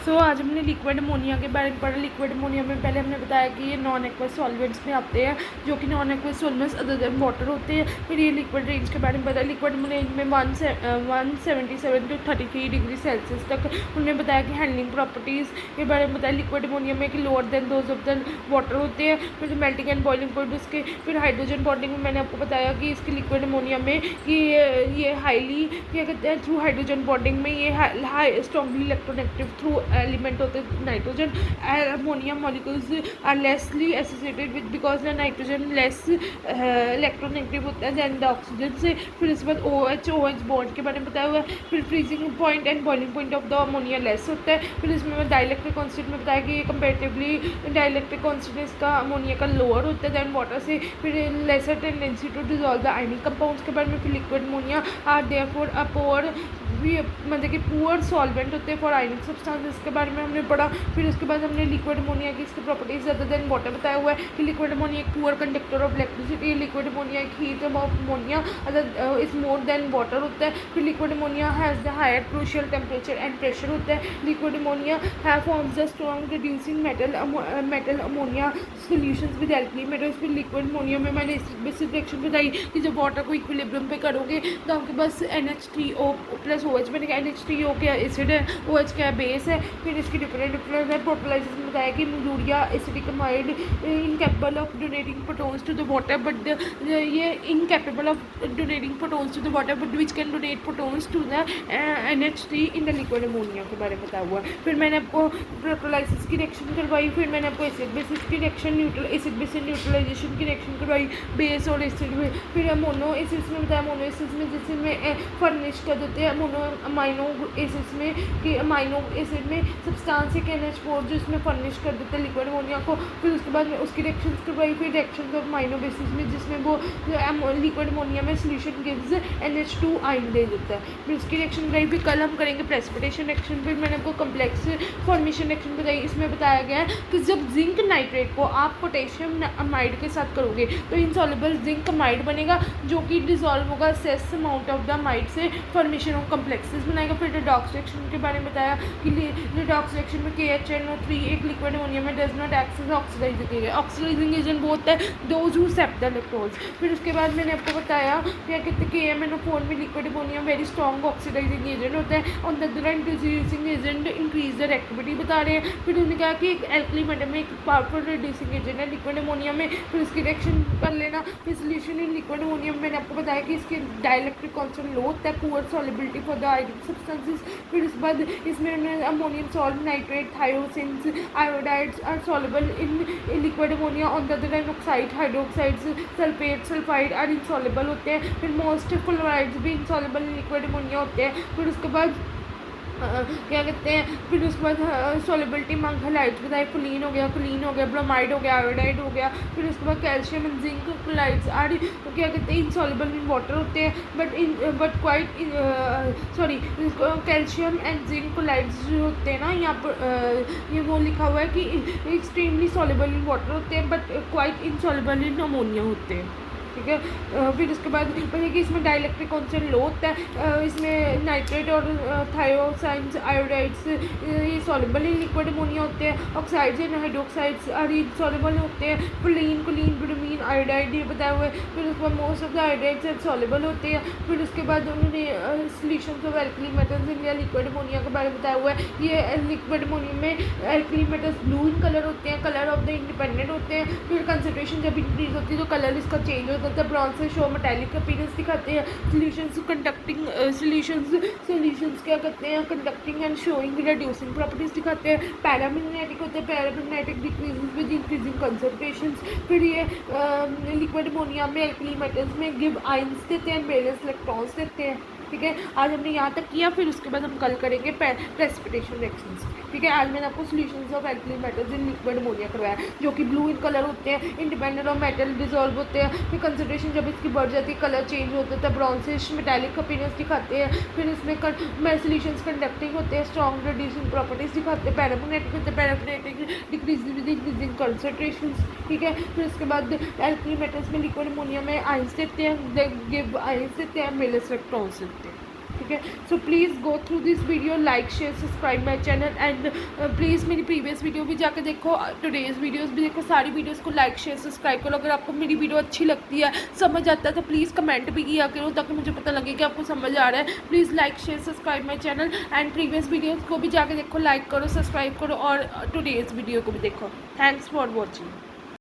आज हमने liquid ammonia के बारे में पढ़ा। लिक्विड अमोनिया में पहले हमने बताया कि ये नॉन एक्वस सॉल्वेंट्स में आते हैं, जो कि non aqueous solvents other than water होते हैं। फिर ये लिक्विड रेंज के बारे में बताया। लिक्विड रेंज में 177 to 33 डिग्री सेल्सियस तक उन्होंने बताया कि हैंडलिंग प्रॉपर्टीज़ के बारे में बताया। लिक्विड अमोनिया में कि lower than those of the water होते हैं। फिर मेल्टिंग एंड बॉइलिंग पॉइंट उसके। फिर हाइड्रोजन बॉन्डिंग में मैंने आपको बताया कि इसके लिक्विड अमोनिया में कि ये हाईली क्या कहते हैं, थ्रू हाइड्रोजन बॉन्डिंग में ये high strongly electronegative through element होते हैं nitrogen. Ammonia molecules are lessly associated with because the nitrogen less electronegative होता है दैन द ऑक्सीजन से। फिर इसके बाद OH बॉन्ड के बारे में बताया हुआ है। फिर freezing point and boiling point of the ammonia less होता है। फिर इसमें डाइलेक्ट्रिक कॉन्स्टेंट में बताया कि ये कंपेरेटिवली डाइलेक्ट्रिक कॉन्स्टेंट इसका अमोनिया का लोअर होता है दैन वाटर से। फिर lesser tendency to dissolve the ionic compounds के बारे में। फिर liquid ammonia are therefore a poor भी मतलब कि पुअर सॉल्वेंट होते हैं फॉर आयनिक सब्सटेंसेस के बारे में हमने पढ़ा। फिर उसके बाद हमने लिक्विड अमोनिया की इसकी प्रॉपर्टीज अदर देन वाटर बताया हुआ है कि लिक्विड अमोनिया एक poor conductor of electricity. Liquid ammonia एक heat of ammonia other is more than water होता है। फिर liquid ammonia has the higher crucial temperature and pressure होता है। Liquid ammonia have forms the strong reducing metal ammonia solutions with alkali metals. फिर liquid ammonia में मैंने basic reaction बताई कि जब वाटर को इक्विलिब्रियम पे करोगे तो आपके पास NH3O प्लस OH बनेगा। NH3O क्या एसिड है, OH क्या बेस है। फिर इसकी डिफरेंट है। प्रोटोलाइसिस में बताया कि urea acidic amide incapable of donating protons to the water but ये incapable of donating protons to the water but which can donate protons to the NH3 in the liquid ammonia के बारे में बताया हुआ है। फिर मैंने आपको प्रोटोलाइसिस की रिएक्शन करवाई। फिर मैंने आपको एसिड बेसिस की रिएक्शन एसिड बेसिस न्यूट्रलाइजेशन की रिएक्शन करवाई बेस और एसिड में। फिर मोनो एसिड्स में बताया मोनो एसिड्स में जिसमें फर्निश कर देते हैं मोनो अमाइनो एसिड्स में कि अमाइनो एसिड में सब्सटेंस एक NH4 जो इसमें फर्निश कर देते हैं लिक्विड अमोनिया को। फिर उसके बाद में उसकी रिएक्शंस करवाई। फिर रिएक्शंस ऑफ अमाइनो बेसिस में जिसमें वो लिक्विड अमोनिया में सोल्यूशन गिव्स NH2 आयन दे देता है। फिर उसकी रिएक्शन कराई। फिर कल हम करेंगे प्रेसिपिटेशन रिएक्शन। फिर मैंने आपको कम्प्लेक्स फॉर्मेशन रिएक्शन बताई। इसमें बताया गया है कि जब जिंक नाइट्रेट को आप पोटेशियम अमाइड के साथ करोगे तो इनसॉल्युबल जिंक अमाइड बनेगा जो कि डिजॉल्व होगा cess amount of the amide से फॉर्मेशन ऑफ कम्प्लेक्सेस बनाएगा। फिर रिडॉक्स रिएक्शन के बारे में बताया कि रिडॉक्स रिएक्शन में KHNO3 एक लिक्विड अमोनिया में does not act as oxidising agent वो होता है those who accept the electrons. फिर उसके बाद मैंने आपको बताया क्या कहते हैं KMNO4 में liquid ammonia very strong oxidising agent होता है। On the other hand reducing agent increase the reactivity बता रहे हैं। फिर उन्होंने कहा कि एल्कली मेटल में एक पावरफुल रिड्यूसिंग एजेंट है लिक्विड अमोनिया में। फिर उसकी रिएक्शन कर लेना। फिर सोल्यूशन इन लिक्विड अमोनिया में मैंने आपको बताया कि इसके डाइलेक्ट्रिक कांस्टेंट लो होता है poor solubility for the ionic substances. फिर उसके बाद इसमें ammonium salt nitrate thiocyanates iodides are soluble in liquid ammonia. On the other hand oxide hydroxides sulphate sulphide are insoluble होते हैं। फिर मोस्ट फ्लोराइड्स भी इनसॉल्युबल इन लिक्विड अमोनिया होते हैं। फिर उसके बाद क्या कहते हैं फिर उसके बाद सॉल्युबिलिटी मंग हलाइड्स बताए क्लीन हो गया ब्रोमाइड हो गया आयोडाइड हो गया। फिर उसके बाद calcium and zinc chlorides are क्या कहते हैं इनसॉल्युबल इन वाटर होते हैं but quite sorry calcium and zinc chlorides जो होते हैं ना यहाँ पर ये वो लिखा हुआ है कि एक्सट्रीमली सॉल्युबल इन वाटर होते हैं but quite insoluble in ammonia होते हैं। ठीक है। फिर उसके बाद मतलब कि इसमें डाइलेक्ट्रिक कांस्टेंट लो होता है। इसमें नाइट्रेट और थायोसाइंस आयोडाइड्स ये सॉल्युबल इन लिक्विड अमोनिया होते हैं। Oxides and hydroxides are insoluble होते हैं। कुलीन ब्रोमीन आयोडाइड ये बताया हुआ है। फिर उसके बाद most of the iodides and soluble होते हैं। फिर उसके बाद उन्होंने solutions of alkali metals in liquid ammonia के बारे में बताया हुआ है। ये लिक्विड अमोनिया में alkali metals blue in colour होते हैं कलर ऑफ द इंडिपेंडेंट होते हैं। फिर कंसनट्रेशन जब इंक्रीज होती है तो कलर इसका चेंज होता है ब्रॉन्ज से शो मेटालिक अपीयरेंस दिखाते हैं। सॉल्यूशंस कंडक्टिंग सॉल्यूशंस क्या करते हैं conducting and showing reducing properties दिखाते हैं। पैरामैग्नेटिक होते हैं paramagnetic decreases with increasing concentrations. फिर ये लिक्विड अमोनिया में एल्कली मेटल्स में गिव आयंस देते हैं बैलेंस इलेक्ट्रॉन्स देते हैं। ठीक है। आज हमने यहाँ तक किया। फिर उसके बाद हम कल करेंगे प्रेसिपिटेशन रिएक्शंस। ठीक है। आज मैंने आपको solutions of alkali metals in liquid ammonia करवाया जो कि ब्लू इन कलर होते हैं इंडिपेंडेंट ऑफ मेटल डिजॉल्व होते हैं। फिर कंसंट्रेशन जब इसकी बढ़ जाती है कलर चेंज होता है ब्रॉन्जिश मेटालिक अपीयरेंस दिखाते हैं। फिर इसमें सॉल्यूशंस कंडक्टिंग होते हैं स्ट्रॉन्ग रिड्यूसिंग प्रॉपर्टीज दिखाते हैं। पैरामैग्नेटिक होते हैं paramagnetic decrease with increasing concentrations. ठीक है। फिर उसके बाद एल्कली मेटल्स में लिक्विड अमोनिया में आयंस देते हैं गिव आयंस देते हैं बैलेंस इलेक्ट्रॉन्स देते हैं। ठीक है। ठीक है। So please go through this video, like share subscribe my channel and please मेरी प्रीवियस वीडियो भी जाकर देखो, टुडेज़ वीडियोज़ भी देखो, सारी वीडियोज़ को लाइक शेयर सब्सक्राइब करो। अगर आपको मेरी वीडियो अच्छी लगती है, समझ आता है तो प्लीज़ कमेंट भी किया करो ताकि मुझे पता लगे कि आपको समझ आ रहा है। Please like share subscribe my channel and previous videos को भी जाकर देखो, लाइक करो सब्सक्राइब करो और टुडेज़ वीडियो को भी देखो। Thanks for watching.